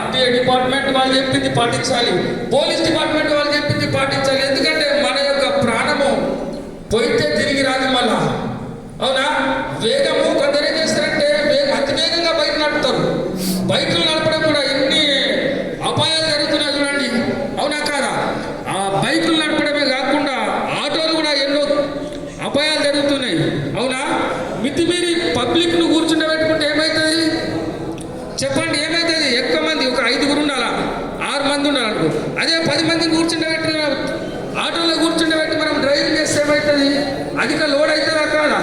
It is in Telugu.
ఆర్టీఐ డిపార్ట్మెంట్ వాళ్ళు చెప్పింది పాటించాలి, పోలీస్ డిపార్ట్మెంట్ వాళ్ళు చెప్పింది పాటించాలి. ఎందుకంటే మన యొక్క ప్రాణము పోయితే తిరిగి రాదు మళ్ళా. అవునా? వేగము కొందరు ఏం చేస్తారంటే అతి వేగంగా బైక్ నడుపుతారు. బైకులు నడపడం కూడా ఎన్ని అపాయాలు జరుగుతున్నాయి చూడండి. అవునా కాదా? ఆ బైకులు నడపడమే కాకుండా ఆటోలు కూడా ఎన్నో అపాయాలు జరుగుతున్నాయి. అవునా? మితిమీరి పబ్లిక్ను కూర్చుండబెట్టుకుంటే ఏమవుతుంది చెప్పండి? ఏమవుతుంది? ఎక్కువ మంది ఒక 5గురు ఉండాలా, 6 మంది ఉండాలనుకో. అదే 10 మందిని కూర్చుండబెట్టి ఆటోలో కూర్చుండబెట్టి మనం డ్రైవింగ్ చేస్తే ఏమవుతుంది? అధిక లోడ్ అవుతుందా కాదా?